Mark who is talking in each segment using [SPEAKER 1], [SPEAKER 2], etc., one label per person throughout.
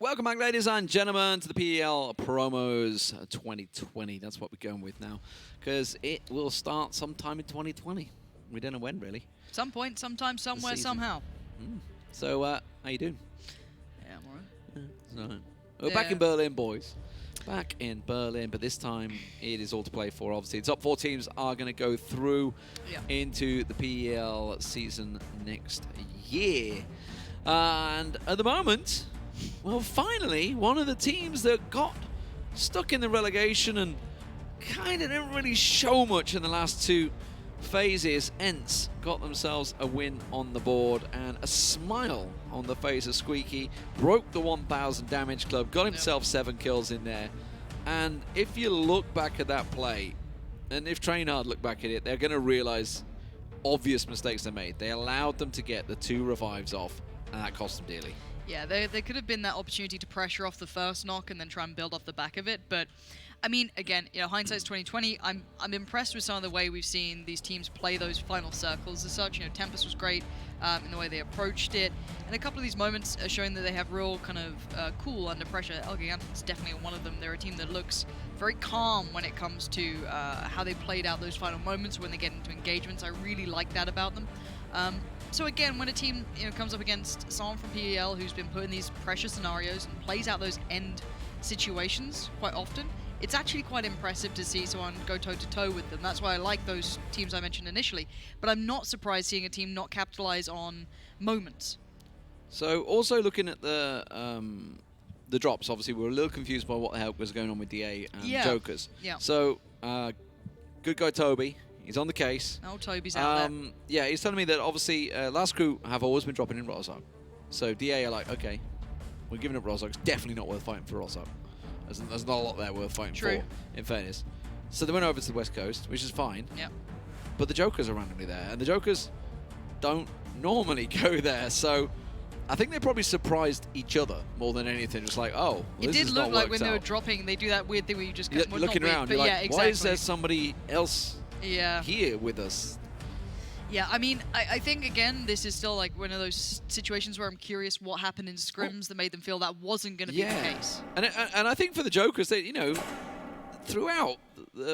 [SPEAKER 1] Welcome back, ladies and gentlemen, to the PEL Promos 2020. That's what we're going with now, because it will start sometime in 2020. We don't know when, really.
[SPEAKER 2] Some point, sometime, somewhere, somehow.
[SPEAKER 1] So, how you doing?
[SPEAKER 2] Yeah, I'm alright.
[SPEAKER 1] We're back in Berlin, boys. Back in Berlin, but this time it is all to play for, obviously. The top 4 teams are going to go through into the PEL season next year. And at the moment, well, finally, one of the teams that got stuck in the relegation and kind of didn't really show much in the last 2 phases, ENCE, got themselves a win on the board and a smile on the face of SKUIJKE, broke the 1,000 damage club, got himself 7 kills in there. And if you look back at that play, and if Trainhard look back at it, they're going to realize obvious mistakes they made. They allowed them to get the 2 revives off, and that cost them dearly.
[SPEAKER 2] Yeah, there could have been that opportunity to pressure off the first knock and then try and build off the back of it. But I mean, again, you know, hindsight's 2020. I'm impressed with some of the way we've seen these teams play those final circles as such. You know, Tempest was great in the way they approached it, and a couple of these moments are showing that they have real kind of cool under pressure. ELGIGANTEN's definitely one of them. They're a team that looks very calm when it comes to how they played out those final moments when they get into engagements. I really like that about them. So again, when a team comes up against someone from PEL who's been put in these pressure scenarios and plays out those end situations quite often, it's actually quite impressive to see someone go toe-to-toe with them. That's why I like those teams I mentioned initially. But I'm not surprised seeing a team not capitalize on moments.
[SPEAKER 1] So also looking at the drops, obviously we were a little confused by what the hell was going on with DA and Jokers.
[SPEAKER 2] Yeah.
[SPEAKER 1] So good guy Toby, he's on the case.
[SPEAKER 2] Oh, Toby's out there.
[SPEAKER 1] Yeah, he's telling me that obviously last crew have always been dropping in Rozhok. So DA are like, okay, we're giving up Rozhok. It's definitely not worth fighting for Rozhok. There's not a lot there worth fighting for, in fairness. So they went over to the West Coast, which is fine.
[SPEAKER 2] Yeah.
[SPEAKER 1] But the Jokers are randomly there, and the Jokers don't normally go there. So I think they probably surprised each other more than anything. Just like, oh, well,
[SPEAKER 2] it did look like when they were dropping, they do that weird thing where you just get
[SPEAKER 1] looking around.
[SPEAKER 2] But
[SPEAKER 1] you're
[SPEAKER 2] yeah,
[SPEAKER 1] like,
[SPEAKER 2] exactly.
[SPEAKER 1] Why is there somebody else here with us?
[SPEAKER 2] Yeah, I mean, I think, again, this is still like one of those situations where I'm curious what happened in scrims that made them feel that wasn't going to be the case.
[SPEAKER 1] And I think for the Jokers, they, throughout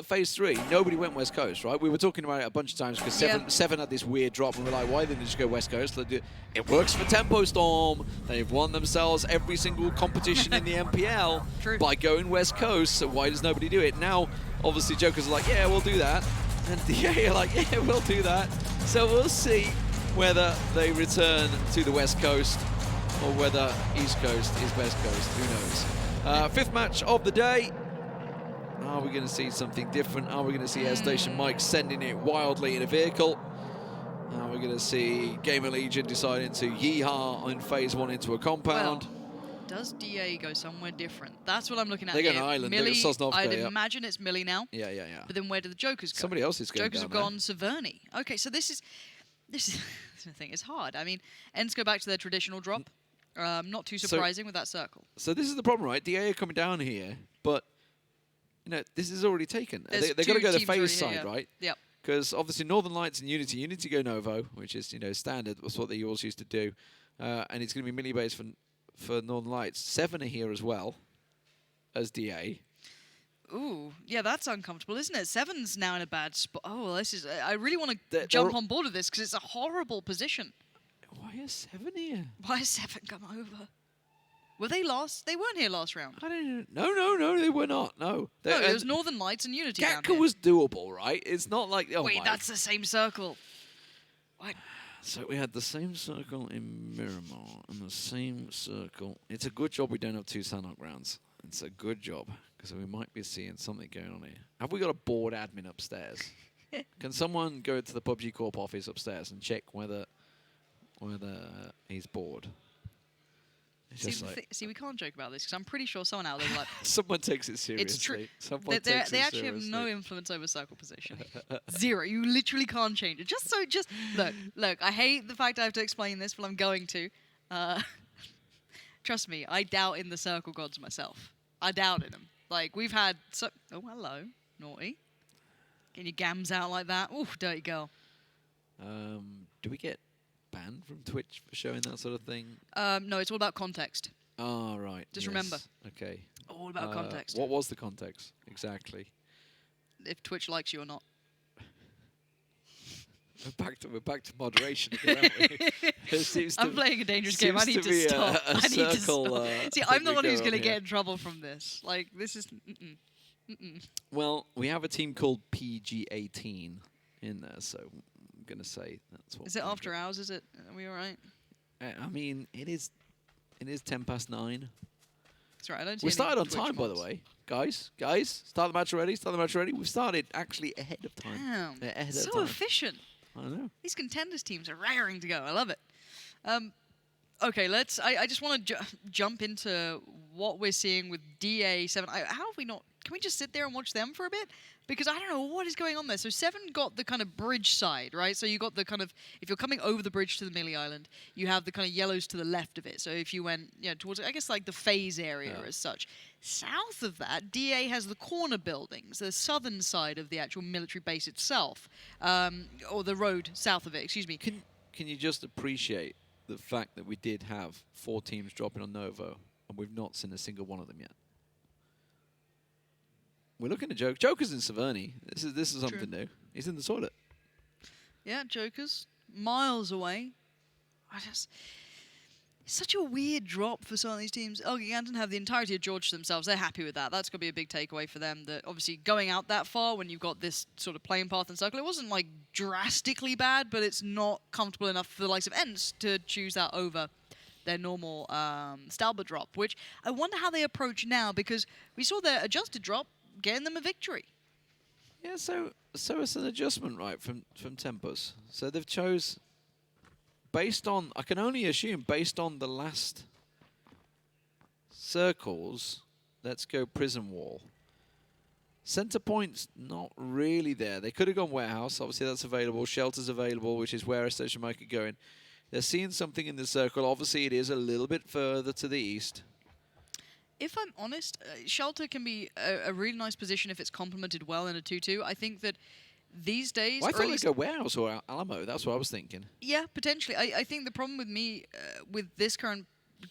[SPEAKER 1] Phase 3, nobody went West Coast, right? We were talking about it a bunch of times because Seven had this weird drop, and we're like, why didn't they just go West Coast? It works for Tempo Storm. They've won themselves every single competition in the MPL by going West Coast, so why does nobody do it? Now, obviously, Jokers are like, yeah, we'll do that. And DA are like, yeah, we'll do that. So we'll see whether they return to the West Coast or whether East Coast is West Coast. Who knows? 5th match of the day. Are we going to see something different? Are we going to see Airstation Mike sending it wildly in a vehicle? Are we going to see GamerLegion deciding to yeehaw in Phase 1 into a compound?
[SPEAKER 2] Well, does DA go somewhere different? That's what I'm looking at.
[SPEAKER 1] They go to Ireland. They go to Sosnovka,
[SPEAKER 2] I'd imagine it's Millie now.
[SPEAKER 1] Yeah.
[SPEAKER 2] But then where do the Jokers go?
[SPEAKER 1] Somebody else is going
[SPEAKER 2] Jokers have gone Severny. Okay, so this is the thing. It's hard. I mean, ENCE go back to their traditional drop. Not too surprising with that circle.
[SPEAKER 1] So this is the problem, right? DA are coming down here, but this is already taken. They've got to go the Phase side, right?
[SPEAKER 2] Yep.
[SPEAKER 1] Because obviously Northern Lights and Unity go Novo, which is standard. That's what they always used to do, and it's going to be Millie based for Northern Lights. 7 are here as well as DA.
[SPEAKER 2] Ooh, yeah, that's uncomfortable, isn't it? 7's now in a bad spot. Oh, well, this is. I really want to jump on board with this because it's a horrible position.
[SPEAKER 1] Why is 7 here?
[SPEAKER 2] Why has 7 come over? Were they lost? They weren't here last round.
[SPEAKER 1] I don't know. No, they were not. No.
[SPEAKER 2] It was Northern Lights and Unity.
[SPEAKER 1] Gatka was doable, right? It's not like
[SPEAKER 2] wait, that's the same circle. What?
[SPEAKER 1] So we had the same circle in Miramar and the same circle. It's a good job we don't have 2 Sanok rounds. It's a good job because we might be seeing something going on here. Have we got a board admin upstairs? Can someone go to the PUBG Corp office upstairs and check whether he's bored?
[SPEAKER 2] See, we can't joke about this because I'm pretty sure someone out there like
[SPEAKER 1] someone takes it seriously.
[SPEAKER 2] It's true. They actually have no influence over circle positioning. 0. You literally can't change it. Just look. I hate the fact I have to explain this, but I'm going to. Trust me, I doubt in the circle gods myself. I doubt in them. Like we've had. Oh, hello, naughty. Getting your gams out like that. Ooh, dirty girl.
[SPEAKER 1] Do we get banned from Twitch for showing that sort of thing?
[SPEAKER 2] No, it's all about context.
[SPEAKER 1] Oh, right.
[SPEAKER 2] Just remember.
[SPEAKER 1] Okay.
[SPEAKER 2] All about context.
[SPEAKER 1] What was the context exactly?
[SPEAKER 2] If Twitch likes you or not.
[SPEAKER 1] We're back to moderation again, aren't we?
[SPEAKER 2] I'm playing a dangerous game. I need to stop. I need to stop. See, I'm the one who's going to get in trouble from this. Like, this is...
[SPEAKER 1] Well, we have a team called PG18 in there, so I'm going to say that's what...
[SPEAKER 2] Is it after hours, is it? Are we all right?
[SPEAKER 1] I mean, it is 9:10.
[SPEAKER 2] That's right. I don't see
[SPEAKER 1] We started on
[SPEAKER 2] Twitch
[SPEAKER 1] time, by the way. Guys, start the match already. We've started actually ahead of time.
[SPEAKER 2] Damn. So efficient.
[SPEAKER 1] I know.
[SPEAKER 2] These contenders teams are raring to go. I love it. Okay, I just want to jump into what we're seeing with DA7. How have we not... Can we just sit there and watch them for a bit? Because I don't know what is going on there. So 7 got the kind of bridge side, right? So you got the kind of... If you're coming over the bridge to the Millie Island, you have the kind of yellows to the left of it. So if you went towards, I guess, like the phase area as such. South of that, DA has the corner buildings, the southern side of the actual military base itself. Or the road south of it, excuse me.
[SPEAKER 1] Can you just appreciate the fact that we did have 4 teams dropping on Novo, and we've not seen a single one of them yet? We're looking at Joker's in Severny. This is something new. He's in the toilet.
[SPEAKER 2] Yeah, Joker's miles away. It's such a weird drop for some of these teams. ELGIGANTEN have the entirety of George to themselves. They're happy with that. That's going to be a big takeaway for them. That obviously going out that far when you've got this sort of playing path and circle, it wasn't like drastically bad, but it's not comfortable enough for the likes of ENCE to choose that over their normal Stalber drop, which I wonder how they approach now, because we saw their adjusted drop getting them a victory.
[SPEAKER 1] Yeah, so it's an adjustment, right, from Tempus. So they've chose, based on, I can only assume, based on the last circles, let's go prison wall. Center point's not really there. They could have gone warehouse. Obviously, that's available. Shelter's available, which is where Airstation might get going. They're seeing something in the circle. Obviously, it is a little bit further to the east.
[SPEAKER 2] If I'm honest, Shelter can be a really nice position if it's complemented well in a 2-2. I think that these days...
[SPEAKER 1] Well, I thought they'd go warehouse or Alamo. That's what I was thinking.
[SPEAKER 2] Yeah, potentially. I think the problem with me, with this current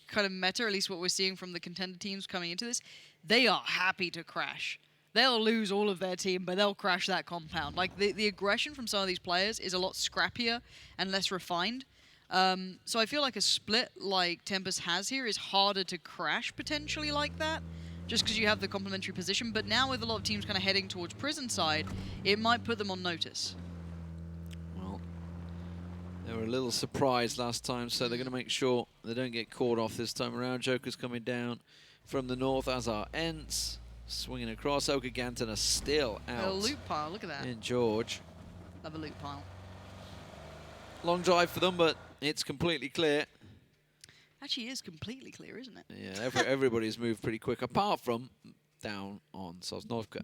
[SPEAKER 2] kind of meta, at least what we're seeing from the contender teams coming into this, they are happy to crash. They'll lose all of their team, but they'll crash that compound. Like, the aggression from some of these players is a lot scrappier and less refined. So I feel like a split like Tempest has here is harder to crash potentially like that, just because you have the complementary position. But now with a lot of teams kind of heading towards prison side, it might put them on notice.
[SPEAKER 1] Well, they were a little surprised last time, so they're going to make sure they don't get caught off this time around. Joker's coming down from the north, as are ENCE. Swinging across. ELGIGANTEN are still out.
[SPEAKER 2] A loot pile, look at that.
[SPEAKER 1] In George.
[SPEAKER 2] Love a loot pile.
[SPEAKER 1] Long drive for them, but it's completely clear.
[SPEAKER 2] Actually, is completely clear, isn't it?
[SPEAKER 1] Yeah, everybody's moved pretty quick, apart from down on Sosnovka,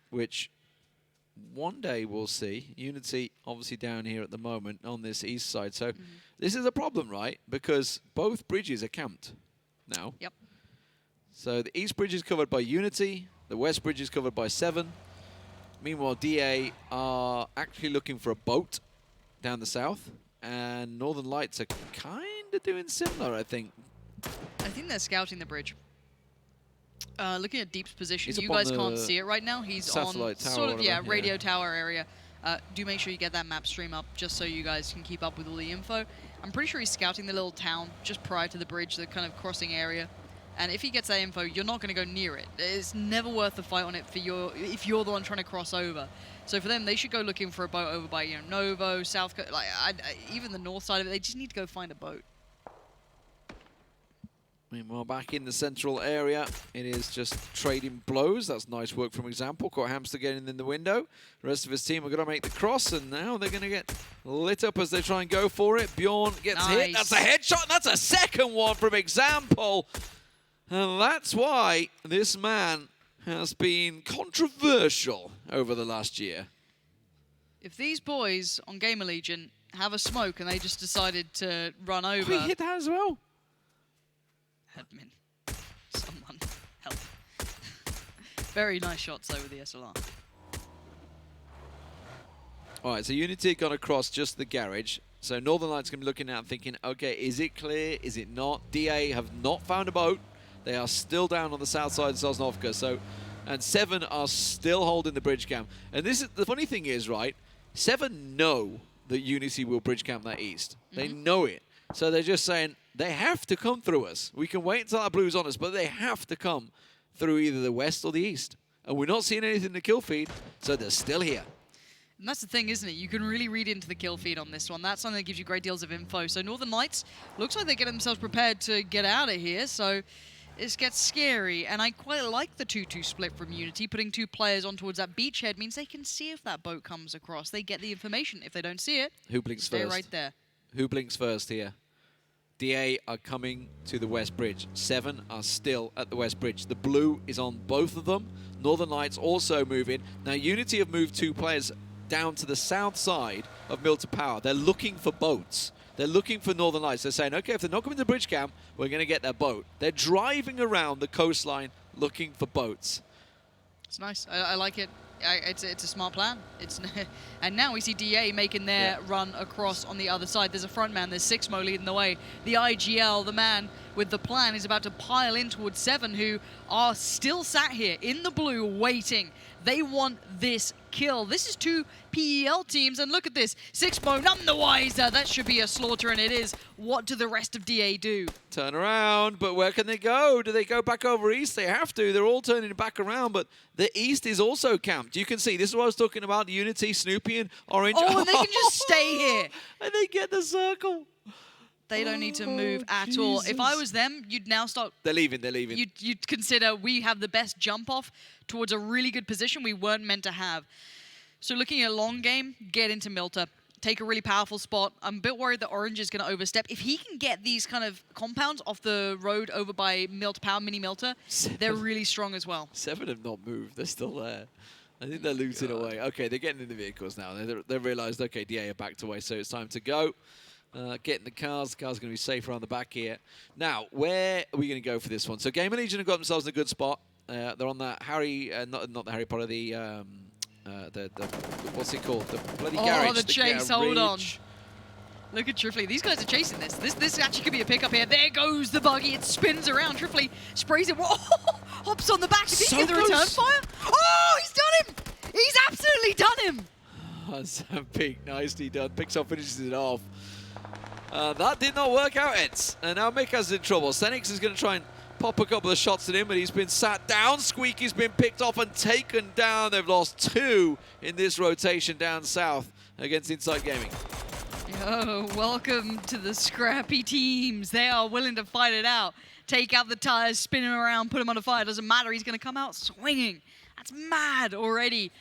[SPEAKER 1] which one day we'll see. Unity obviously down here at the moment on this east side. So this is a problem, right? Because both bridges are camped now.
[SPEAKER 2] Yep.
[SPEAKER 1] So the east bridge is covered by Unity. The west bridge is covered by 7. Meanwhile, DA are actually looking for a boat down the south. And Northern Lights are kind of doing similar, I think.
[SPEAKER 2] I think they're scouting the bridge. Looking at Deep's position,
[SPEAKER 1] He's
[SPEAKER 2] you guys can't see it right now. He's on sort of, radio tower area. Do make sure you get that map stream up just so you guys can keep up with all the info. I'm pretty sure he's scouting the little town just prior to the bridge, the kind of crossing area. And if he gets that info, you're not going to go near it. It's never worth the fight on it for if you're the one trying to cross over. So for them, they should go looking for a boat over by Novo, South Coast, even the north side of it. They just need to go find a boat.
[SPEAKER 1] Meanwhile, back in the central area, it is just trading blows. That's nice work from Example. Caught Hamster getting in the window. The rest of his team are going to make the cross, and now they're going to get lit up as they try and go for it. bjorN gets hit. That's a headshot, and that's a second one from Example. And that's why this man has been controversial over the last year.
[SPEAKER 2] If these boys on GamerLegion have a smoke and they just decided to run over...
[SPEAKER 1] We hit that as well.
[SPEAKER 2] Admin. Someone help. Very nice shots though with the SLR.
[SPEAKER 1] All right, so Unity got across just the garage. So Northern Lights going to be looking at and thinking, okay, is it clear? Is it not? DA have not found a boat. They are still down on the south side of Sosnovka. So, and 7 are still holding the bridge camp. And this is the funny thing is, right? 7 know that Unity will bridge camp that east. They know it. So they're just saying, they have to come through us. We can wait until our blue's on us, but they have to come through either the west or the east. And we're not seeing anything in the kill feed, so they're still here.
[SPEAKER 2] And that's the thing, isn't it? You can really read into the kill feed on this one. That's something that gives you great deals of info. So Northern Lights, looks like they're getting themselves prepared to get out of here. So this gets scary. And I quite like the 2-2 split from Unity. Putting 2 players on towards that beachhead means they can see if that boat comes across. They get the information. If they don't see it,
[SPEAKER 1] who blinks
[SPEAKER 2] stay
[SPEAKER 1] first?
[SPEAKER 2] right there.
[SPEAKER 1] Who blinks first here? DA are coming to the west bridge. 7 are still at the west bridge. The blue is on both of them. Northern Lights also moving. Now Unity have moved 2 players down to the south side of Milton Power. They're looking for boats. They're looking for Northern Lights. They're saying, okay, if they're not coming to the bridge camp, we're going to get their boat. They're driving around the coastline looking for boats.
[SPEAKER 2] It's nice. I like it. It's a smart plan. And now we see DA making their run across on the other side. There's a front man. There's SIXMO leading the way. The IGL, the man with the plan, is about to pile in towards 7, who are still sat here in the blue waiting. They want this kill. This is 2 PEL teams, and look at this. SIXMO none the wiser. That should be a slaughter, and it is. What do the rest of DA do?
[SPEAKER 1] Turn around, but where can they go? Do they go back over east? They have to. They're all turning back around, but the east is also camped. You can see, this is what I was talking about, Unity, Snoopy, and Orange.
[SPEAKER 2] Oh, and they can just stay here.
[SPEAKER 1] And they get the circle.
[SPEAKER 2] They don't need to move at all. If I was them, you'd now start...
[SPEAKER 1] They're leaving, they're leaving.
[SPEAKER 2] You'd consider we have the best jump off towards a really good position we weren't meant to have. So looking at long game, get into Milta. Take a really powerful spot. I'm a bit worried that Orange is going to overstep. If he can get these kind of compounds off the road over by Milta Power, Mini Milta, they're really strong as well. 7
[SPEAKER 1] have not moved. They're still there. I think they're looting away. Okay, they're getting in the vehicles now. They've realized, okay, DA are backed away, so it's time to go. Get in the cars. The car's going to be safer on the back here. Now, where are we going to go for this one? So GamerLegion have got themselves in a good spot. They're on that Harry, not the Harry Potter, the what's it called? The bloody garage.
[SPEAKER 2] Oh, the chase, hold on. Look at TRYFFELI. These guys are chasing this. This actually could be a pickup here. There goes the buggy. It spins around. TRYFFELI sprays it. Whoa, hops on the back. Did he get the return fire? Oh, he's done him. He's absolutely done him.
[SPEAKER 1] Oh, Sam Peak, nicely done. Picks up, finishes it off. That did not work out, ENCE. And now miikaz is in trouble. seniks is going to try and pop a couple of shots at him, but he's been sat down. SKUIJKE's been picked off and taken down. They've lost 2 in this rotation down south against Inside Gaming.
[SPEAKER 2] Yo, welcome to the scrappy teams. They are willing to fight it out. Take out the tires, spin him around, put him on a fire. Doesn't matter. He's going to come out swinging. That's mad already.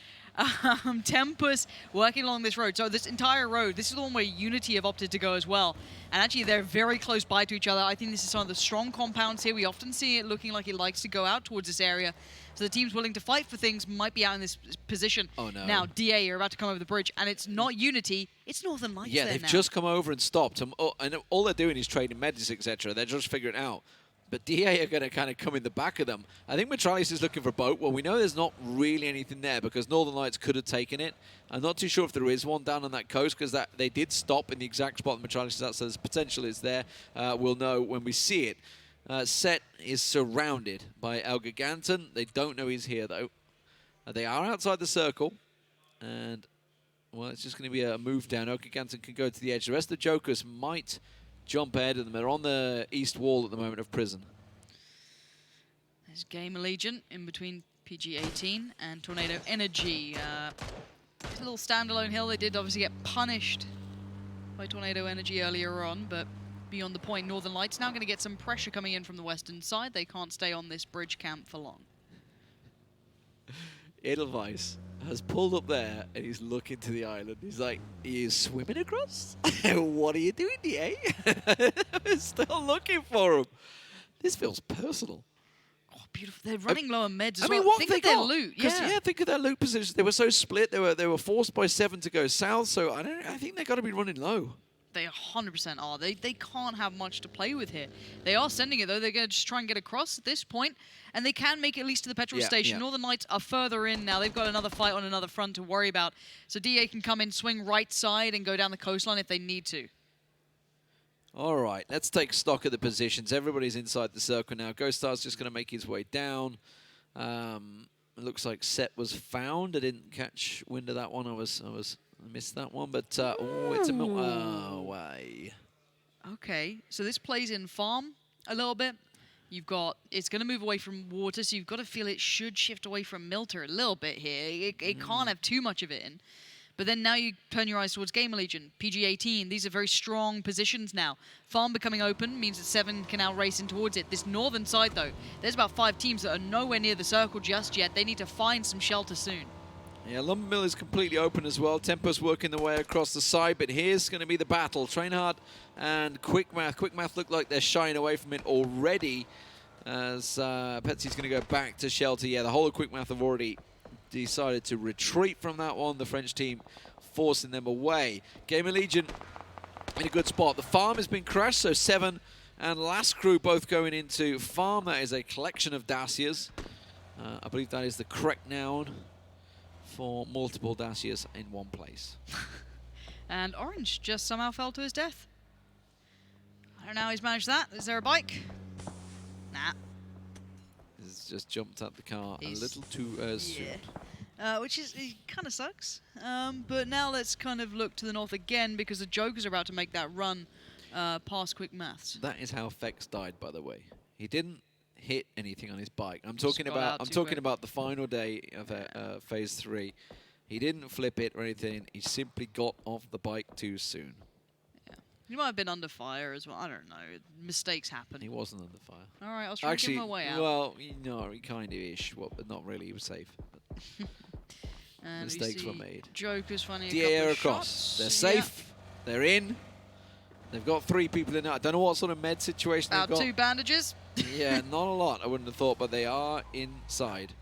[SPEAKER 2] Tempus working along this road. So this entire road, this is the one where Unity have opted to go as well. And actually, they're very close by to each other. I think this is some of the strong compounds here. We often see it looking like it likes to go out towards this area. So the teams willing to fight for things might be out in this position.
[SPEAKER 1] Oh, no.
[SPEAKER 2] Now, DA are about to come over the bridge, and it's not Unity, it's Northern Lights.
[SPEAKER 1] Yeah, they've just come over and stopped. And all they're doing is trading meds, etc. They're just figuring it out. But DA are going to kind of come in the back of them. I think Mitraleius is looking for a boat. Well, we know there's not really anything there because Northern Lights could have taken it. I'm not too sure if there is one down on that coast because they did stop in the exact spot that Mitraleius is at, so there's potential is there. We'll know when we see it. Set is surrounded by ELGIGANTEN. They don't know he's here, though. They are outside the circle. And, well, it's just going to be a move down. ELGIGANTEN can go to the edge. The rest of the Jokers might jump ahead of them. They're on the east wall at the moment of prison.
[SPEAKER 2] There's GamerLegion in between PG-18 and Tornado Energy. It's a little standalone hill. They did obviously get punished by Tornado Energy earlier on, but beyond the point, Northern Lights now going to get some pressure coming in from the western side. They can't stay on this bridge camp for long. Edelweiss
[SPEAKER 1] has pulled up there and he's looking to the island. He's like, are you swimming across? What are you doing, DA? We're still looking for him. This feels personal.
[SPEAKER 2] Oh, beautiful. They're running low on meds as
[SPEAKER 1] I mean,
[SPEAKER 2] well.
[SPEAKER 1] what
[SPEAKER 2] Think
[SPEAKER 1] they
[SPEAKER 2] of their
[SPEAKER 1] got?
[SPEAKER 2] loot.
[SPEAKER 1] Yeah, think of their loot positions. They were so split. They were forced by 7 to go south. So I think they got to be running low.
[SPEAKER 2] They 100% are. They can't have much to play with here. They are sending it, though. They're going to just try and get across at this point, and they can make it at least to the petrol station. Northern Knights are further in now. They've got another fight on another front to worry about. So DA can come in, swing right side, and go down the coastline if they need to.
[SPEAKER 1] All right, let's take stock of the positions. Everybody's inside the circle now. ghostar's just going to make his way down. It looks like Set was found. I didn't catch wind of that one. I missed that one, but oh, it's a way.
[SPEAKER 2] Okay, so this plays in farm a little bit. You've got, it's going to move away from water, so you've got to feel it should shift away from Milter a little bit here. It can't have too much of it in. But then now you turn your eyes towards GamerLegion, PG-18. These are very strong positions now. Farm becoming open means that 7 can now race in towards it. This northern side, though, there's about 5 teams that are nowhere near the circle just yet. They need to find some shelter soon.
[SPEAKER 1] Yeah, Lumber Mill is completely open as well. Tempo's working their way across the side, but here's going to be the battle. Trainhard and Quickmath. Quickmath look like they're shying away from it already as Petsy's going to go back to shelter. Yeah, the whole of Quickmath have already decided to retreat from that one. The French team forcing them away. GamerLegion in a good spot. The farm has been crashed, so 7 and Last Crew both going into farm. That is a collection of Dacias. I believe that is the correct noun for multiple Dacias in one place.
[SPEAKER 2] And Orange just somehow fell to his death. I don't know how he's managed that. Is there a bike? Nah.
[SPEAKER 1] He's just jumped out the car a little too soon.
[SPEAKER 2] Which is, it kind of sucks. But now let's kind of look to the north again because the Jokers are about to make that run past Quick Maths.
[SPEAKER 1] That is how Fexx died, by the way. He didn't hit anything on his bike. I'm talking about the final day of Phase 3. He didn't flip it or anything. He simply got off the bike too soon.
[SPEAKER 2] He might have been under fire as well. I don't know. Mistakes happen.
[SPEAKER 1] He wasn't under fire.
[SPEAKER 2] All right, I was trying to give him a way out.
[SPEAKER 1] Well, no, he kind of ish, but not really. He was safe.
[SPEAKER 2] And
[SPEAKER 1] mistakes were made.
[SPEAKER 2] Jokers finding
[SPEAKER 1] DA
[SPEAKER 2] a couple of
[SPEAKER 1] across.
[SPEAKER 2] shots.
[SPEAKER 1] They're safe. They're in. They've got 3 people in. I don't know what sort of med situation they've got.
[SPEAKER 2] About 2 bandages.
[SPEAKER 1] Yeah, not a lot, I wouldn't have thought, but they are inside.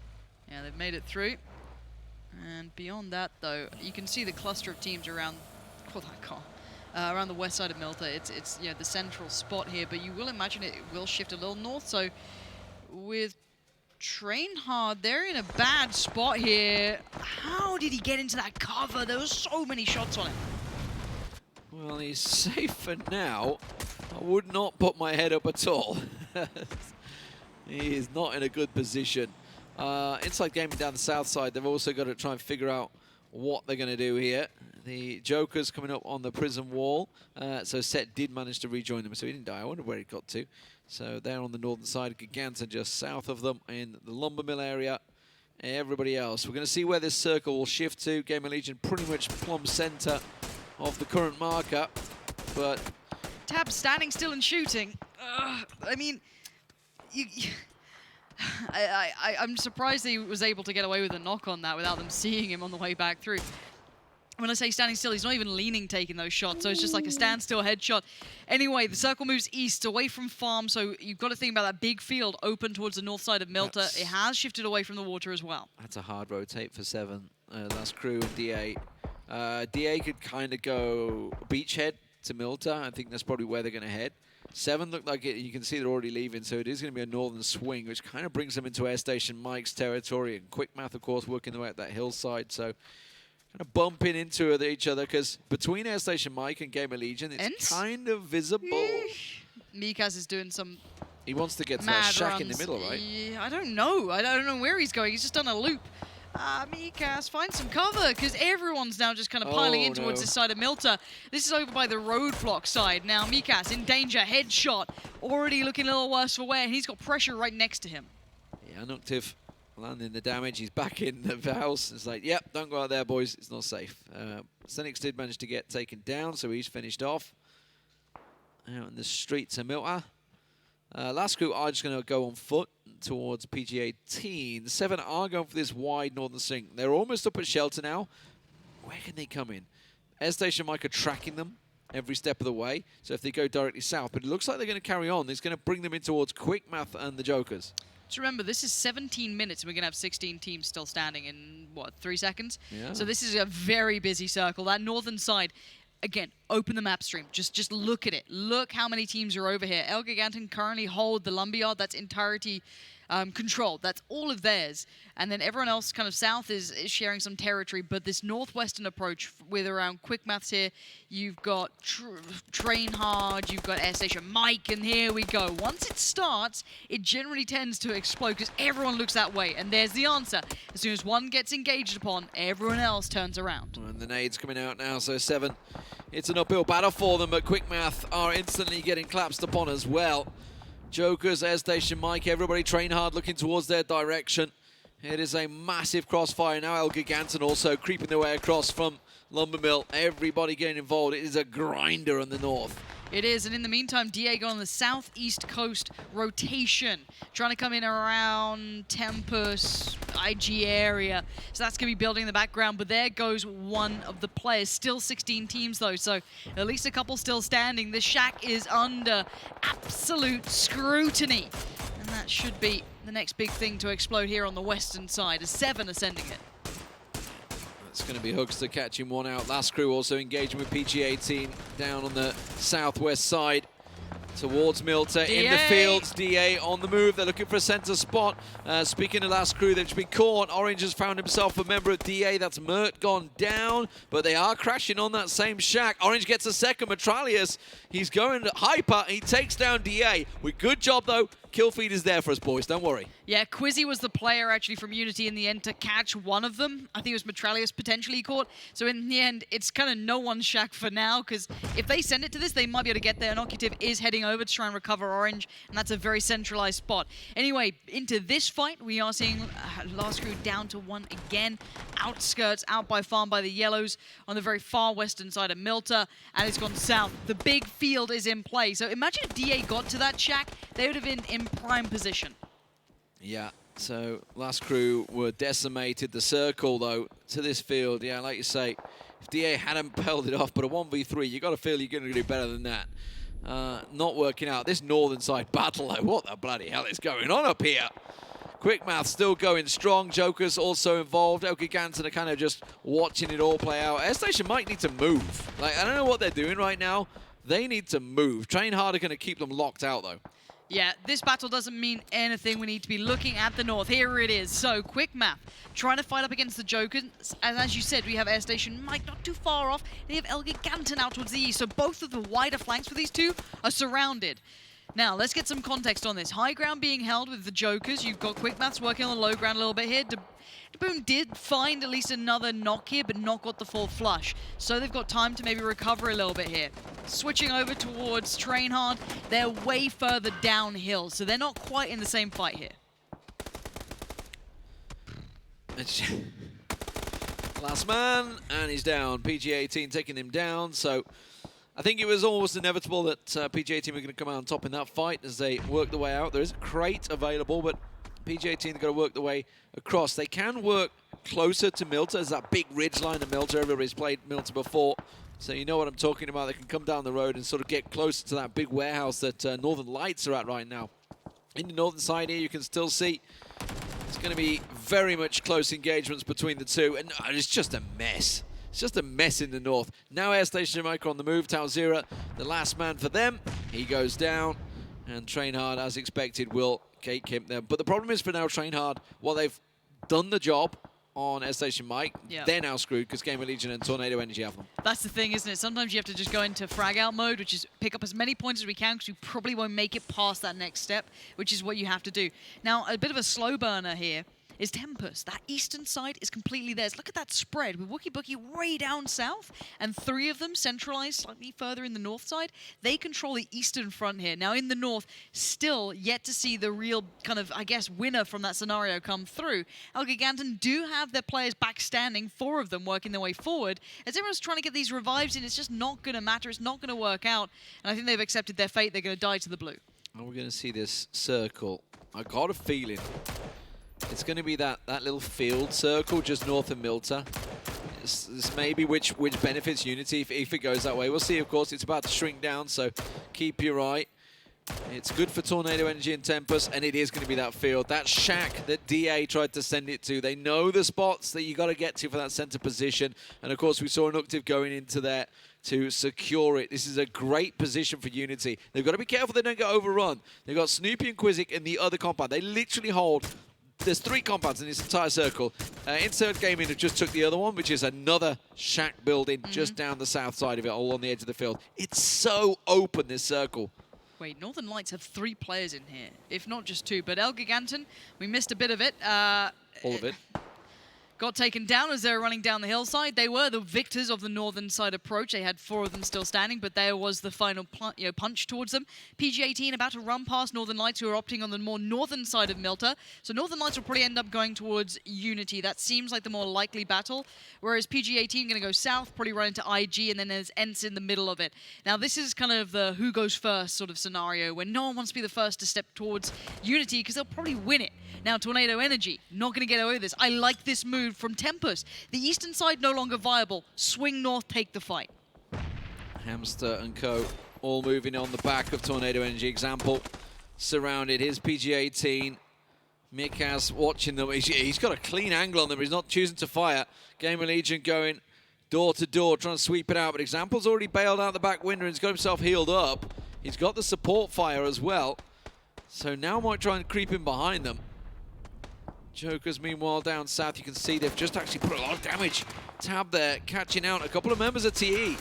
[SPEAKER 2] Yeah, they've made it through. And beyond that, though, you can see the cluster of teams around. Oh, that car. Around the west side of Milter. It's you know, the central spot here, but you will imagine it will shift a little north. So with Trainhard, they're in a bad spot here. How did he get into that cover? There were so many shots on him.
[SPEAKER 1] Well, he's safe for now. I would not put my head up at all. He is not in a good position. Inside Gaming down the south side, they've also got to try and figure out what they're going to do here. The Joker's coming up on the prison wall. So Set did manage to rejoin them, so he didn't die. I wonder where he got to. So they're on the northern side. Giganten just south of them in the Lumber Mill area. Everybody else. We're going to see where this circle will shift to. GamerLegion pretty much plumb center of the current marker. But
[SPEAKER 2] Tab standing still and shooting. I mean, I'm surprised he was able to get away with a knock on that without them seeing him on the way back through. When I say standing still, he's not even leaning taking those shots, so it's just like a standstill headshot. Anyway, the circle moves east, away from farm, so you've got to think about that big field open towards the north side of Milter. It has shifted away from the water as well.
[SPEAKER 1] That's a hard rotate for 7. Last Crew and DA. DA could kind of go beachhead to Milter. I think that's probably where they're going to head. 7 look like it. You can see they're already leaving, so it is going to be a northern swing, which kind of brings them into Airstation Mike's territory. And Quickmath, of course, working their way up that hillside. So kind of bumping into each other, because between Airstation Mike and GamerLegion, it's
[SPEAKER 2] ENCE?
[SPEAKER 1] kind of visible.
[SPEAKER 2] miikaz is doing some
[SPEAKER 1] He wants to get to that shack in the middle, right?
[SPEAKER 2] Yeah, I don't know. I don't know where he's going. He's just done a loop. miikaz, find some cover, because everyone's now just kind of piling in towards this side of Milter. This is over by the roadblock side. Now miikaz in danger, headshot, already looking a little worse for wear, and he's got pressure right next to him.
[SPEAKER 1] Yeah, Noctiv landing the damage. He's back in the house. It's like, yep, don't go out there, boys. It's not safe. seniks did manage to get taken down, so he's finished off. Out in the streets of Milter. Last Crew are just going to go on foot towards PG-18. 7 are going for this wide northern swing. They're almost up at shelter now. Where can they come in? Airstation Mike are tracking them every step of the way, so if they go directly south, but it looks like they're going to carry on. It's going to bring them in towards Quickmath and the Jokers.
[SPEAKER 2] Just remember, this is 17 minutes, and we're going to have 16 teams still standing in, what, 3 seconds?
[SPEAKER 1] Yeah.
[SPEAKER 2] So this is a very busy circle. That northern side, again, open the map stream. Just look at it. Look how many teams are over here. ELGIGANTEN currently hold the Lumberyard. That's entirety controlled. That's all of theirs. And then everyone else kind of south is sharing some territory. But this northwestern approach with around quick maths here, you've got Train Hard, you've got Airstation Mike, and here we go. Once it starts, it generally tends to explode because everyone looks that way. And there's the answer. As soon as one gets engaged upon, everyone else turns around.
[SPEAKER 1] And the nades coming out now, so 7. It's an uphill battle for them, but quick math are instantly getting collapsed upon as well. Jokers, Airstation Mike, everybody Train Hard looking towards their direction. It is a massive crossfire now. ELGIGANTEN also creeping their way across from Lumbermill. Everybody getting involved. It is a grinder on the north.
[SPEAKER 2] It is, and in the meantime, Diego on the southeast coast rotation, trying to come in around Tempus, IG area. So that's going to be building in the background, but there goes one of the players. Still 16 teams, though, so at least a couple still standing. The shack is under absolute scrutiny, and that should be the next big thing to explode here on the western side, as 7 are sending it.
[SPEAKER 1] It's going to be Hugstar catching one out. Last crew also engaging with PG-18 down on the southwest side towards Milta. In the fields, DA on the move. They're looking for a center spot. Speaking of last crew, they've just been caught. Orange has found himself a member of DA. That's Mert gone down, but they are crashing on that same shack. Orange gets a second. Mitraleius, he's going hyper. He takes down DA. With good job, though. Kill feed is there for us, boys. Don't worry.
[SPEAKER 2] Yeah, Quizzy was the player actually from Unity in the end to catch one of them. I think it was Mitraleius potentially caught. So in the end, it's kind of no one's shack for now, because if they send it to this, they might be able to get there. And Occutive is heading over to try and recover Orange, and that's a very centralized spot. Anyway, into this fight, we are seeing last crew down to 1 again. Outskirts, out by farm by the Yellows on the very far western side of Milta, and it's gone south. The big field is in play. So imagine if DA got to that shack, they would have been in prime position.
[SPEAKER 1] Yeah, so last crew were decimated. The circle, though, to this field, yeah, like you say, if DA hadn't pelted it off, but a 1v3, you got to feel you're going to do better than that. Not working out. This northern side battle, though, what the bloody hell is going on up here? Quick math still going strong. Jokers also involved. ELGIGANTEN are kind of just watching it all play out. Airstation might need to move. Like, I don't know what they're doing right now. They need to move. Train Hard are going to keep them locked out, though.
[SPEAKER 2] Yeah, this battle doesn't mean anything. We need to be looking at the north. Here it is. So, quick map. Trying to fight up against the Jokers. And as you said, we have Airstation Mike not too far off. They have ELGIGANTEN out towards the east. So both of the wider flanks for these two are surrounded. Now, let's get some context on this. High ground being held with the Jokers. You've got quick maths working on the low ground a little bit here. Daboom did find at least another knock here, but not got the full flush. So they've got time to maybe recover a little bit here. Switching over towards Train Hard, they're way further downhill, so they're not quite in the same fight here.
[SPEAKER 1] Last man, and he's down. PG-18 taking him down, so I think it was almost inevitable that PG-18 were going to come out on top in that fight as they work their way out. There is a crate available, but PG-18 have got to work their way across. They can work closer to Milta. There's that big ridge line of Milta. Everybody's played Milta before, so you know what I'm talking about. They can come down the road and sort of get closer to that big warehouse that Northern Lights are at right now. In the northern side here, you can still see it's going to be very much close engagements between the two, and it's just a mess. It's just a mess in the north. Now Airstation Mike on the move. ToWzErA, the last man for them. He goes down, and Train Hard, as expected, will gate camp them. But the problem is for now, Train Hard, while they've done the job on Airstation Mike, they're now screwed because GamerLegion and Tornado Energy have them.
[SPEAKER 2] That's the thing, isn't it? Sometimes you have to just go into frag out mode, which is pick up as many points as we can because we probably won't make it past that next step, which is what you have to do. Now, a bit of a slow burner here is Tempus. That eastern side is completely theirs. Look at that spread with Wookie Bookie way down south and 3 of them centralized slightly further in the north side. They control the eastern front here. Now in the north, still yet to see the real kind of, I guess, winner from that scenario come through. ELGIGANTEN do have their players back standing, 4 of them working their way forward. As everyone's trying to get these revives in, it's just not going to matter. It's not going to work out. And I think they've accepted their fate. They're going to die to the blue.
[SPEAKER 1] And we're going to see this circle. I got a feeling it's going to be that little field circle just north of Milta. This may be which benefits Unity if it goes that way. We'll see, of course. It's about to shrink down, so keep your eye. It's good for Tornado Energy and Tempus, and it is going to be that field. That shack that DA tried to send it to. They know the spots that you got to get to for that center position. And, of course, we saw an Octave going into there to secure it. This is a great position for Unity. They've got to be careful they don't get overrun. They've got Snoopy and Quizzic in the other compound. They literally hold... There's 3 compounds in this entire circle. Insert Gaming have just took the other one, which is another shack building just down the south side of it, all on the edge of the field. It's so open, this circle.
[SPEAKER 2] Wait, Northern Lights have 3 players in here, if not just 2. But ELGIGANTEN, we missed a bit of it.
[SPEAKER 1] All of it.
[SPEAKER 2] Got taken down as they were running down the hillside. They were the victors of the northern side approach. They had 4 of them still standing, but there was the final punch towards them. PG-18 about to run past Northern Lights, who are opting on the more northern side of Milta. So Northern Lights will probably end up going towards Unity. That seems like the more likely battle, whereas PG-18 going to go south, probably run into IG, and then there's ENCE in the middle of it. Now this is kind of the who goes first sort of scenario, where no one wants to be the first to step towards Unity, because they'll probably win it. Now Tornado Energy, not going to get away with this. I like this move from Tempest. The eastern side no longer viable. Swing north, take the fight.
[SPEAKER 1] Hamster and co. all moving on the back of Tornado Energy. Example surrounded. Here's PG-18. miikaz watching them. He's got a clean angle on them, but he's not choosing to fire. GamerLegion going door to door, trying to sweep it out. But Example's already bailed out the back window and he's got himself healed up. He's got the support fire as well. So now might try and creep in behind them. Jokers, meanwhile, down south, you can see they've just actually put a lot of damage. Tab there, catching out a couple of members of TE.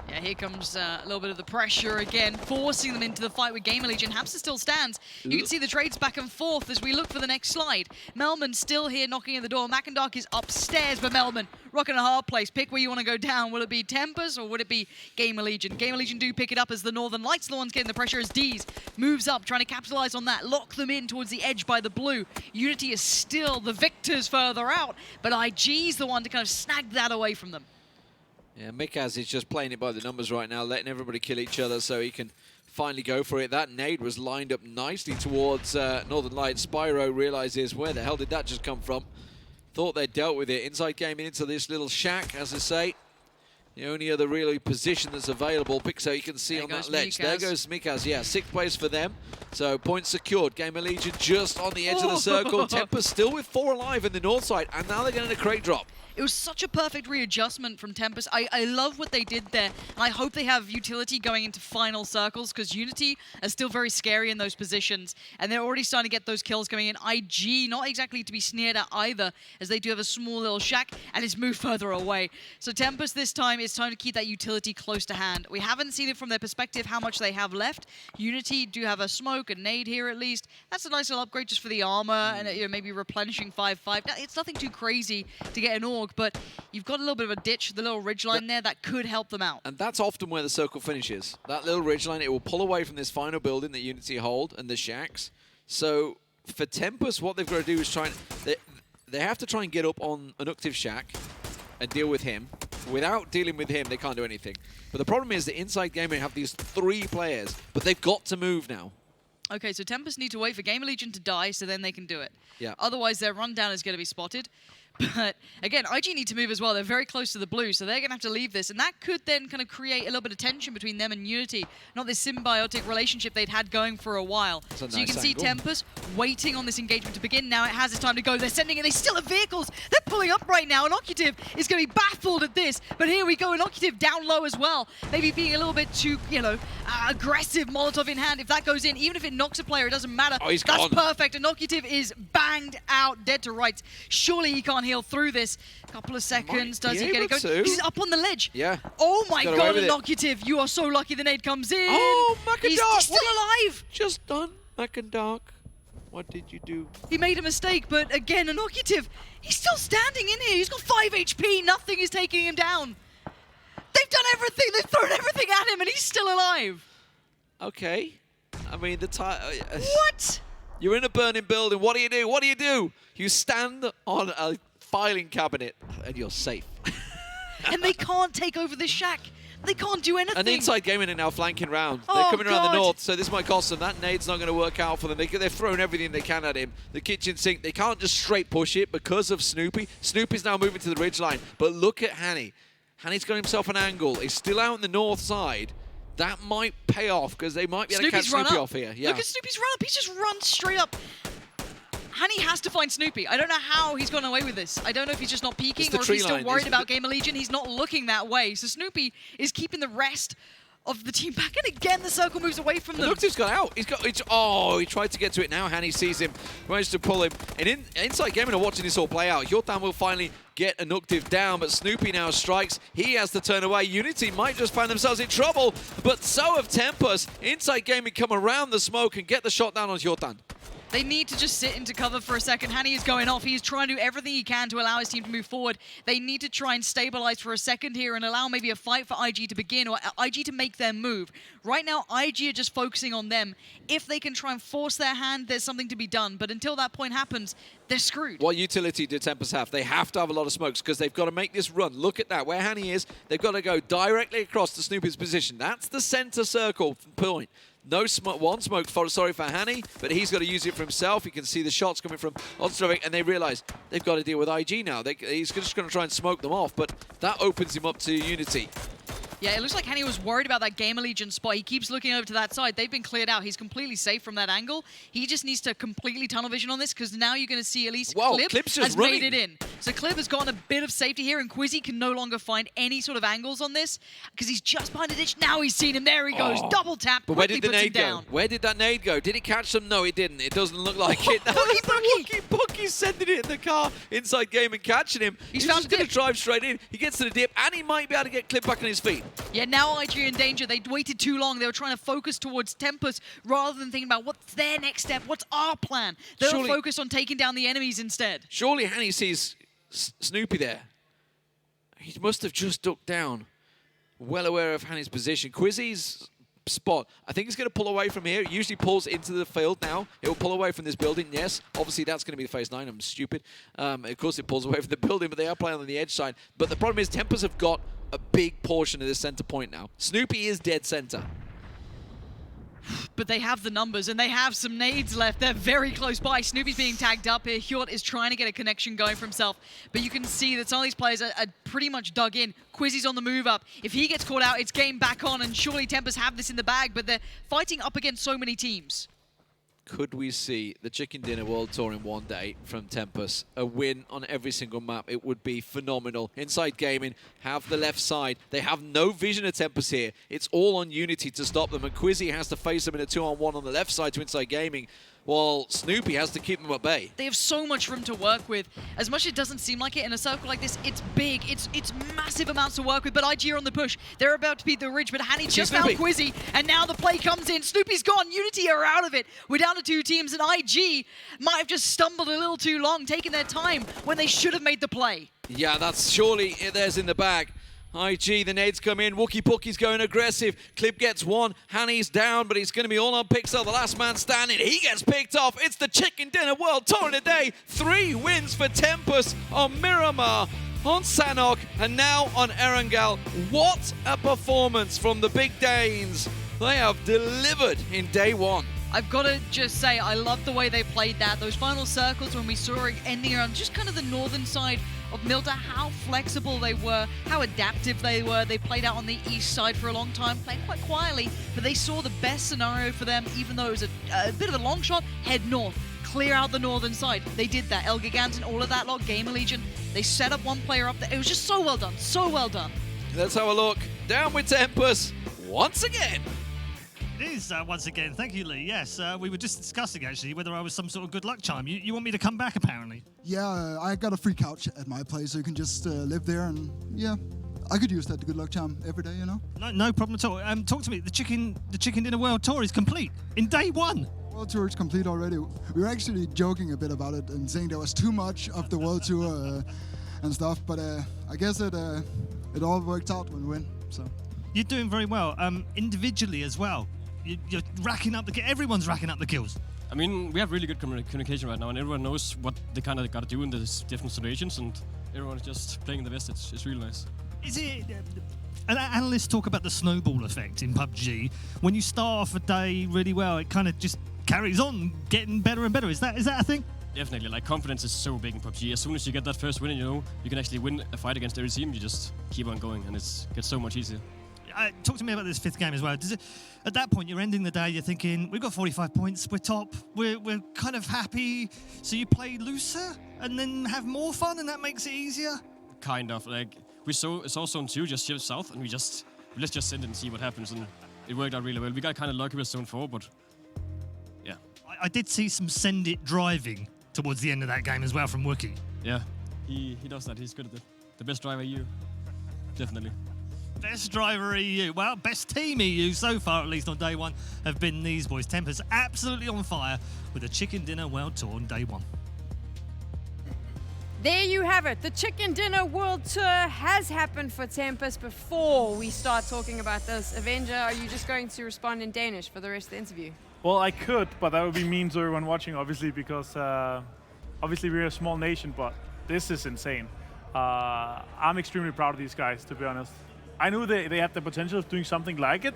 [SPEAKER 2] Yeah, here comes a little bit of the pressure again, forcing them into the fight with GamerLegion. Hamster still stands. You can see the trades back and forth as we look for the next slide. Melman still here knocking at the door. Maccandark is upstairs, but Melman rocking a hard place. Pick where you want to go down. Will it be Tempest or would it be GamerLegion? GamerLegion do pick it up as the Northern Lights, the ones getting the pressure as D's moves up, trying to capitalize on that, lock them in towards the edge by the blue. Unity is still the victors further out, but IG's the one to kind of snag that away from them.
[SPEAKER 1] Yeah, miikaz is just playing it by the numbers right now, letting everybody kill each other so he can finally go for it. That nade was lined up nicely towards Northern Lights. Spyro realizes, where the hell did that just come from? Thought they dealt with it. Inside Gaming into this little shack, as I say. The only other really position that's available, Pixo, you can see on that ledge. There goes miikaz, yeah, 6th place for them. So points secured. GamerLegion just on the edge of the circle. Tempest still with 4 alive in the north side, and now they're getting a crate drop.
[SPEAKER 2] It was such a perfect readjustment from Tempest. I love what they did there, and I hope they have utility going into final circles, because Unity are still very scary in those positions, and they're already starting to get those kills coming in. IG, not exactly to be sneered at either, as they do have a small little shack, and it's moved further away. So Tempest this time, it's time to keep that utility close to hand. We haven't seen it from their perspective how much they have left. Unity do have a smoke, a nade here at least. That's a nice little upgrade just for the armor, and maybe replenishing 5-5. It's nothing too crazy to get an org, but you've got a little bit of a ditch, the little ridgeline there, that could help them out.
[SPEAKER 1] And that's often where the circle finishes. That little ridgeline, it will pull away from this final building that Unity hold and the shacks. So for Tempest, what they've got to do is try and... They have to try and get up on an Uctiv shack and deal with him. Without dealing with him, they can't do anything. But the problem is that Inside Gaming have these 3 players, but they've got to move now.
[SPEAKER 2] Okay, so Tempest need to wait for GamerLegion to die so then they can do it.
[SPEAKER 1] Yeah.
[SPEAKER 2] Otherwise, their rundown is going to be spotted. But again, IG need to move as well. They're very close to the blue, so they're going to have to leave this. And that could then kind of create a little bit of tension between them and Unity. Not this symbiotic relationship they'd had going for a while. So you can see Tempest waiting on this engagement to begin. Now it has its time to go. They're sending it. They still have vehicles. They're pulling up right now. And Ocutive is going to be baffled at this. But here we go. And Ocutive down low as well. Maybe being a little bit too, aggressive. Molotov in hand. If that goes in, even if it knocks a player, it doesn't matter.
[SPEAKER 1] Oh, he's
[SPEAKER 2] That's
[SPEAKER 1] gone.
[SPEAKER 2] perfect. And Ocutive is banged out, dead to rights. Surely he can't heal through this. Couple of seconds. Does he get it going? He's up on the ledge.
[SPEAKER 1] Yeah.
[SPEAKER 2] Oh my god, Ocutive. You are so lucky the nade comes in.
[SPEAKER 1] Oh, Maccandark.
[SPEAKER 2] He's still alive.
[SPEAKER 1] Just done, Maccandark. What did you do?
[SPEAKER 2] He made a mistake, but again, an Ocutive, he's still standing in here. He's got 5 HP. Nothing is taking him down. They've done everything. They've thrown everything at him, and he's still alive.
[SPEAKER 1] Okay. I mean, the time...
[SPEAKER 2] What?
[SPEAKER 1] You're in a burning building. What do you do? What do you do? You stand on a filing cabinet, and you're safe.
[SPEAKER 2] And they can't take over this shack. They can't do anything.
[SPEAKER 1] And Inside Gaming are now flanking round. They're coming around the north, so this might cost them. That nade's not going to work out for them. They've thrown everything they can at him. The kitchen sink, they can't just straight push it because of Snoopy. Snoopy's now moving to the ridgeline. But look at Hanny. Hanny's got himself an angle. He's still out on the north side. That might pay off because they might be able to catch Snoopy off here. Yeah.
[SPEAKER 2] Look at Snoopy's run up. He's just run straight up. Hani has to find Snoopy. I don't know how he's gone away with this. I don't know if he's just not peeking or if he's still worried about GamerLegion. He's not looking that way. So Snoopy is keeping the rest of the team back. And again, the circle moves away from them.
[SPEAKER 1] Look, he's got out. Oh, he tried to get to it now. Hani sees him, managed to pull him. And Inside Gaming are watching this all play out. bjorN will finally get a Nuktiv down, but Snoopy now strikes. He has to turn away. Unity might just find themselves in trouble, but so have Tempus. Inside Gaming come around the smoke and get the shot down on bjorN.
[SPEAKER 2] They need to just sit into cover for a second. Hani is going off. He's trying to do everything he can to allow his team to move forward. They need to try and stabilize for a second here and allow maybe a fight for IG to begin or IG to make their move. Right now, IG are just focusing on them. If they can try and force their hand, there's something to be done. But until that point happens, they're screwed.
[SPEAKER 1] What utility do Tempus have? They have to have a lot of smokes because they've got to make this run. Look at that. Where Hani is, they've got to go directly across to Snoopy's position. That's the center circle point. No one smoke, sorry for Hani, but he's got to use it for himself. You can see the shots coming from Odstrovic, and they realize they've got to deal with IG now. He's just going to try and smoke them off, but that opens him up to Unity.
[SPEAKER 2] Yeah, it looks like Hani was worried about that GamerLegion spot. He keeps looking over to that side. They've been cleared out. He's completely safe from that angle. He just needs to completely tunnel vision on this because now you're going to see at least Clip has made it in. So Clip has gotten a bit of safety here, and Quizzy can no longer find any sort of angles on this because he's just behind the ditch. Now he's seen him. There he goes. Double tap.
[SPEAKER 1] But where did the nade go? Where did that nade go? Did it catch them? No, it didn't. It doesn't look like it. He's sending it in the car. Inside Game and catching him. He's just going to drive straight in. He gets to the dip, and he might be able to get Clip back on his feet.
[SPEAKER 2] Yeah, now IG in danger. They waited too long. They were trying to focus towards Tempus rather than thinking about what's their next step, what's our plan. They were focused on taking down the enemies instead.
[SPEAKER 1] Surely Hani sees Snoopy there. He must have just ducked down. Well aware of Hani's position. Quizzy's spot. I think he's going to pull away from here. It usually pulls into the field now. It will pull away from this building, yes. Obviously, that's going to be the phase 9. I'm stupid. Of course, it pulls away from the building, but they are playing on the edge side. But the problem is Tempus have got a big portion of this center point now. Snoopy is dead center.
[SPEAKER 2] But they have the numbers, and they have some nades left. They're very close by. Snoopy's being tagged up here. bjorN is trying to get a connection going for himself. But you can see that some of these players are pretty much dug in. Quizzy's on the move up. If he gets caught out, it's game back on, and surely Tempus have this in the bag, but they're fighting up against so many teams.
[SPEAKER 1] Could we see the Chicken Dinner World Tour in one day from Tempus? A win on every single map. It would be phenomenal. Inside Gaming have the left side. They have no vision of Tempus here. It's all on Unity to stop them, and Quizzy has to face them in a 2-on-1 on the left side to Inside Gaming, while Snoopy has to keep them at bay.
[SPEAKER 2] They have so much room to work with. As much as it doesn't seem like it in a circle like this, it's big. It's massive amounts to work with, but IG are on the push. They're about to beat the ridge, but Hani just found Quizzy, and now the play comes in. Snoopy's gone. Unity are out of it. We're down to 2 teams, and IG might have just stumbled a little too long, taking their time when they should have made the play.
[SPEAKER 1] Yeah, that's surely theirs in the bag. IG, the nades come in. Wookie Pookie's going aggressive. Clip gets one. Hani's down, but he's going to be all on Pixel, the last man standing. He gets picked off. It's the Chicken Dinner World Tour in a day. 3 wins for Tempus on Miramar, on Sanhok, and now on Erangel. What a performance from the Big Danes. They have delivered in day 1.
[SPEAKER 2] I've got to just say, I love the way they played that. Those final circles when we saw it ending around just kind of the northern side of Milta, how flexible they were, how adaptive they were. They played out on the east side for a long time, playing quite quietly, but they saw the best scenario for them, even though it was a bit of a long shot, head north, clear out the northern side. They did that. ELGIGANTEN, all of that lot, GamerLegion, they set up one player up there. It was just so well done, so well done.
[SPEAKER 1] Let's have a look. Down with Tempus once again.
[SPEAKER 3] It is, once again. Thank you, Lee. Yes, we were just discussing, actually, whether I was some sort of good luck charm. You want me to come back, apparently?
[SPEAKER 4] Yeah, I got a free couch at my place, so you can just live there, and yeah, I could use that good luck charm every day, you know?
[SPEAKER 3] No problem at all. Talk to me. The Chicken Dinner World Tour is complete in day 1.
[SPEAKER 4] World Tour is complete already. We were actually joking a bit about it and saying there was too much of the World Tour and stuff, but I guess it all worked out when we win, so.
[SPEAKER 3] You're doing very well, individually as well. You're racking up everyone's racking up the kills.
[SPEAKER 5] I mean, we have really good communication right now, and everyone knows what they kind of got to do in these different situations, and everyone's just playing the best. It's really nice.
[SPEAKER 3] Is it? Analysts talk about the snowball effect in PUBG. When you start off a day really well, it kind of just carries on, getting better and better. Is that a thing?
[SPEAKER 5] Definitely. Like, confidence is so big in PUBG. As soon as you get that first win, and you know you can actually win a fight against every team, you just keep on going, and it gets so much easier.
[SPEAKER 3] talk to me about this 5th game as well. Does it, at that point, you're ending the day, you're thinking, we've got 45 points, we're top, we're kind of happy, so you play looser and then have more fun, and that makes it easier?
[SPEAKER 5] Kind of. Like, we saw Zone 2 just shift south, and let's just send it and see what happens, and it worked out really well. We got kind of lucky with Zone 4, but yeah.
[SPEAKER 3] I did see some send it driving towards the end of that game as well from Wookie.
[SPEAKER 5] Yeah, he does that. He's good at it. The best driver EU. Definitely.
[SPEAKER 3] Best driver EU. Well, best team EU so far, at least on day 1, have been these boys. Tempest absolutely on fire with a Chicken Dinner World Tour on day 1.
[SPEAKER 6] There you have it. The Chicken Dinner World Tour has happened for Tempest. Before we start talking about this, Erangel, are you just going to respond in Danish for the rest of the interview?
[SPEAKER 7] Well, I could, but that would be mean to everyone watching, obviously, because obviously we're a small nation, but this is insane. I'm extremely proud of these guys, to be honest. I knew they had the potential of doing something like it,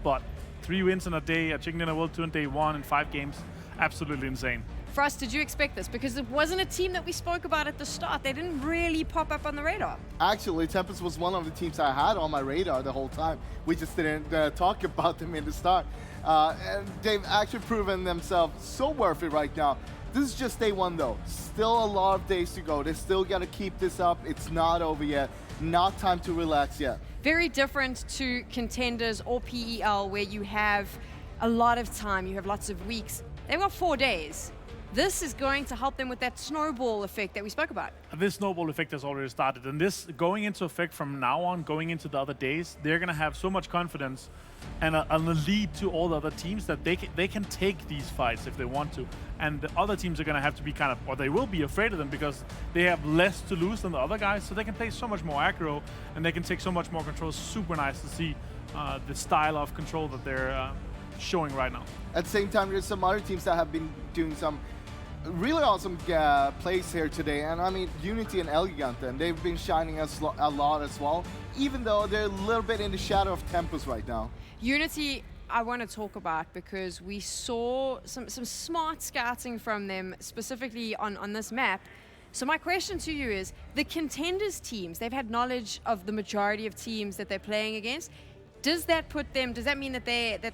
[SPEAKER 7] but 3 wins in a day, a Chicken Dinner World Tour in day 1 and 5 games, absolutely insane.
[SPEAKER 6] Frost, did you expect this? Because it wasn't a team that we spoke about at the start. They didn't really pop up on the radar.
[SPEAKER 8] Actually, Tempest was one of the teams I had on my radar the whole time. We just didn't talk about them in the start. And they've actually proven themselves so worth it right now. This is just day 1 though. Still a lot of days to go. They still got to keep this up. It's not over yet. Not time to relax yet.
[SPEAKER 6] Very different to Contenders or PEL, where you have a lot of time. You have lots of weeks. They've got 4 days. This is going to help them with that snowball effect that we spoke about.
[SPEAKER 7] This snowball effect has already started, and this going into effect from now on, going into the other days, they're going to have so much confidence and a lead to all the other teams that they can take these fights if they want to. And the other teams are going to have to be kind of, or they will be afraid of them because they have less to lose than the other guys, so they can play so much more aggro and they can take so much more control. Super nice to see the style of control that they're showing right now.
[SPEAKER 8] At the same time, there's some other teams that have been doing some really awesome plays here today, and I mean Unity and ELGIGANTEN, they've been shining a lot as well, even though they're a little bit in the shadow of Tempest right now.
[SPEAKER 6] Unity, I want to talk about because we saw some smart scouting from them, specifically on this map. So my question to you is, the Contenders teams, they've had knowledge of the majority of teams that they're playing against. Does that mean that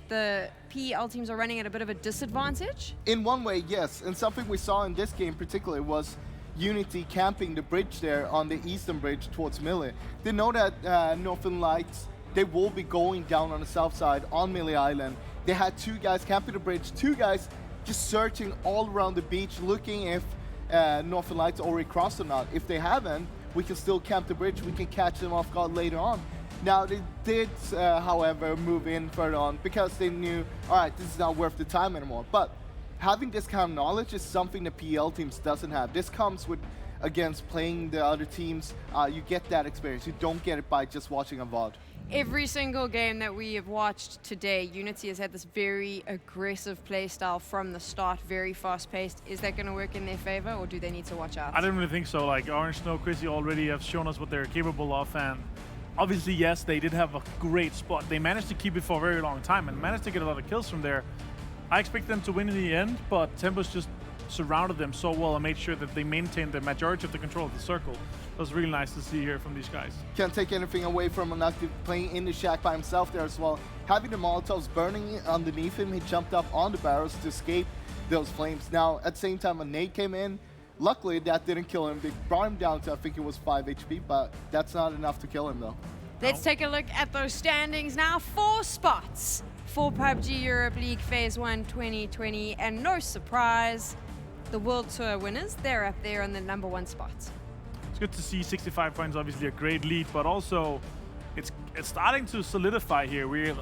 [SPEAKER 6] the PEL teams are running at a bit of a disadvantage?
[SPEAKER 8] In one way, yes. And something we saw in this game particularly was Unity camping the bridge there on the eastern bridge towards Millie. They know that Northern Lights, they will be going down on the south side on Millie Island. They had 2 guys camping the bridge, 2 guys just searching all around the beach, looking if Northern Lights already crossed or not. If they haven't, we can still camp the bridge, we can catch them off guard later on. Now, they did, however, move in further on because they knew, all right, this is not worth the time anymore. But having this kind of knowledge is something the PEL teams doesn't have. This comes with, against playing the other teams. You get that experience. You don't get it by just watching a VOD.
[SPEAKER 6] Every single game that we have watched today, Unity has had this very aggressive play style from the start, very fast-paced. Is that going to work in their favor, or do they need to watch out?
[SPEAKER 7] I don't really think so. Like, Orange Snow, Chrissy already have shown us what they're capable of, and obviously, yes, they did have a great spot. They managed to keep it for a very long time and managed to get a lot of kills from there. I expect them to win in the end, but Tempest just surrounded them so well and made sure that they maintained the majority of the control of the circle. It was really nice to see here from these guys.
[SPEAKER 8] Can't take anything away from Anakti playing in the shack by himself there as well. Having the Molotovs burning underneath him, he jumped up on the barrels to escape those flames. Now, at the same time, a nade came in. Luckily, that didn't kill him. They brought him down to, I think it was 5 HP, but that's not enough to kill him, though.
[SPEAKER 6] Let's take a look at those standings now. 4 spots for PUBG Europe League Phase 1 2020, and no surprise, the World Tour winners, they're up there on the #1 spot.
[SPEAKER 7] It's good to see 65 points, obviously a great lead, but also it's starting to solidify here. We're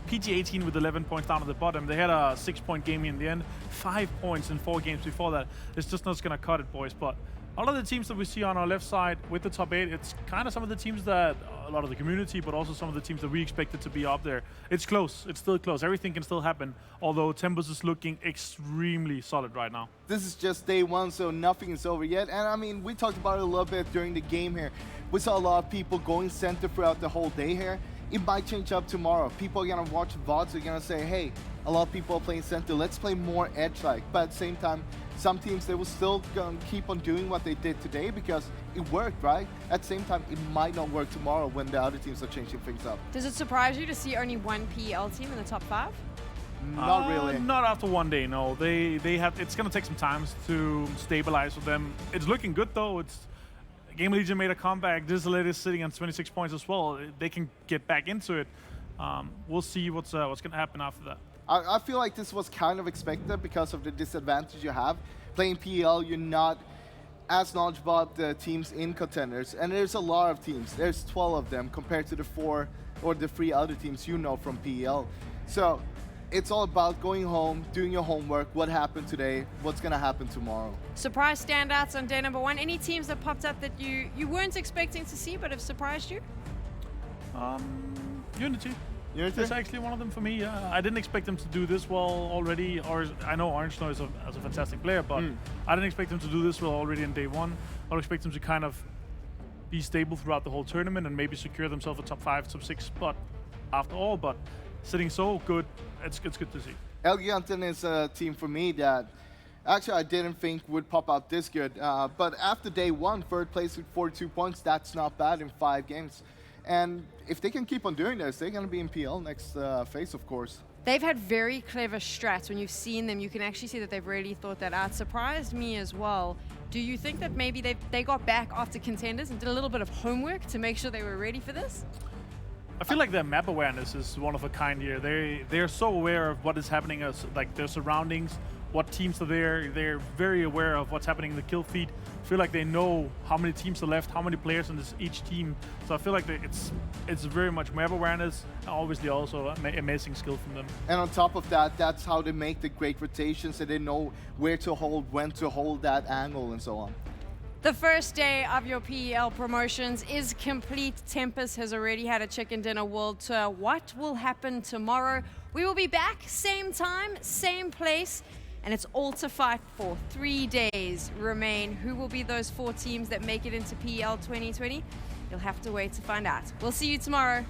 [SPEAKER 7] PG18 with 11 points down at the bottom. They had a 6-point game in the end, 5 points in 4 games before that. It's just not going to cut it, boys. But a lot of the teams that we see on our left side with the top 8, it's kind of some of the teams that a lot of the community, but also some of the teams that we expected to be up there. It's close. It's still close. Everything can still happen, although Tempest is looking extremely solid right now.
[SPEAKER 8] This is just day 1, so nothing is over yet. And I mean, we talked about it a little bit during the game here. We saw a lot of people going center throughout the whole day here. It might change up tomorrow. People are going to watch VODs. They're going to say, hey, a lot of people are playing center. Let's play more edge-like. But at the same time, some teams, they will still keep on doing what they did today because it worked, right? At the same time, it might not work tomorrow when the other teams are changing things up.
[SPEAKER 6] Does it surprise you to see only one PEL team in the top 5?
[SPEAKER 8] Not really.
[SPEAKER 7] Not after one day, no. They have. It's gonna take some time to stabilize for them. It's looking good though. GamerLegion made a comeback. StarLadder is sitting on 26 points as well. They can get back into it. We'll see what's gonna happen after that.
[SPEAKER 8] I feel like this was kind of expected because of the disadvantage you have. Playing PEL, you're not as knowledgeable about the teams in Contenders, and there's a lot of teams. There's 12 of them compared to the 4 or the 3 other teams you know from PEL. So it's all about going home, doing your homework, what happened today, what's gonna happen tomorrow.
[SPEAKER 6] Surprise standouts on day number 1. Any teams that popped up that you weren't expecting to see but have surprised you?
[SPEAKER 7] Unity. It's actually one of them for me. I didn't expect them to do this well already. Or I know Erangel is a fantastic player, but I didn't expect them to do this well already in day 1. I would expect them to kind of be stable throughout the whole tournament and maybe secure themselves a top 5, top 6 spot after all. But sitting so good, it's good to see.
[SPEAKER 8] ELGIGANTEN is a team for me that actually I didn't think would pop out this good. But after day 1, 3rd place with 42 points, that's not bad in 5 games. And if they can keep on doing this, they're going to be in PL next phase, of course.
[SPEAKER 6] They've had very clever strats. When you've seen them, you can actually see that they've really thought that out. Surprised me as well. Do you think that maybe they got back after Contenders and did a little bit of homework to make sure they were ready for this?
[SPEAKER 7] I feel like their map awareness is one of a kind here. They're so aware of what is happening, as like their surroundings, what teams are there. They're very aware of what's happening in the kill feed. I feel like they know how many teams are left, how many players in each team. So I feel like it's very much map awareness, and obviously also amazing skill from them.
[SPEAKER 8] And on top of that, that's how they make the great rotations, so they know where to hold, when to hold that angle, and so on.
[SPEAKER 6] The first day of your PEL promotions is complete. Tempest has already had a chicken dinner world tour. What will happen tomorrow? We will be back, same time, same place, and it's all to fight for. 3 days remain. Who will be those 4 teams that make it into PEL 2020? You'll have to wait to find out. We'll see you tomorrow.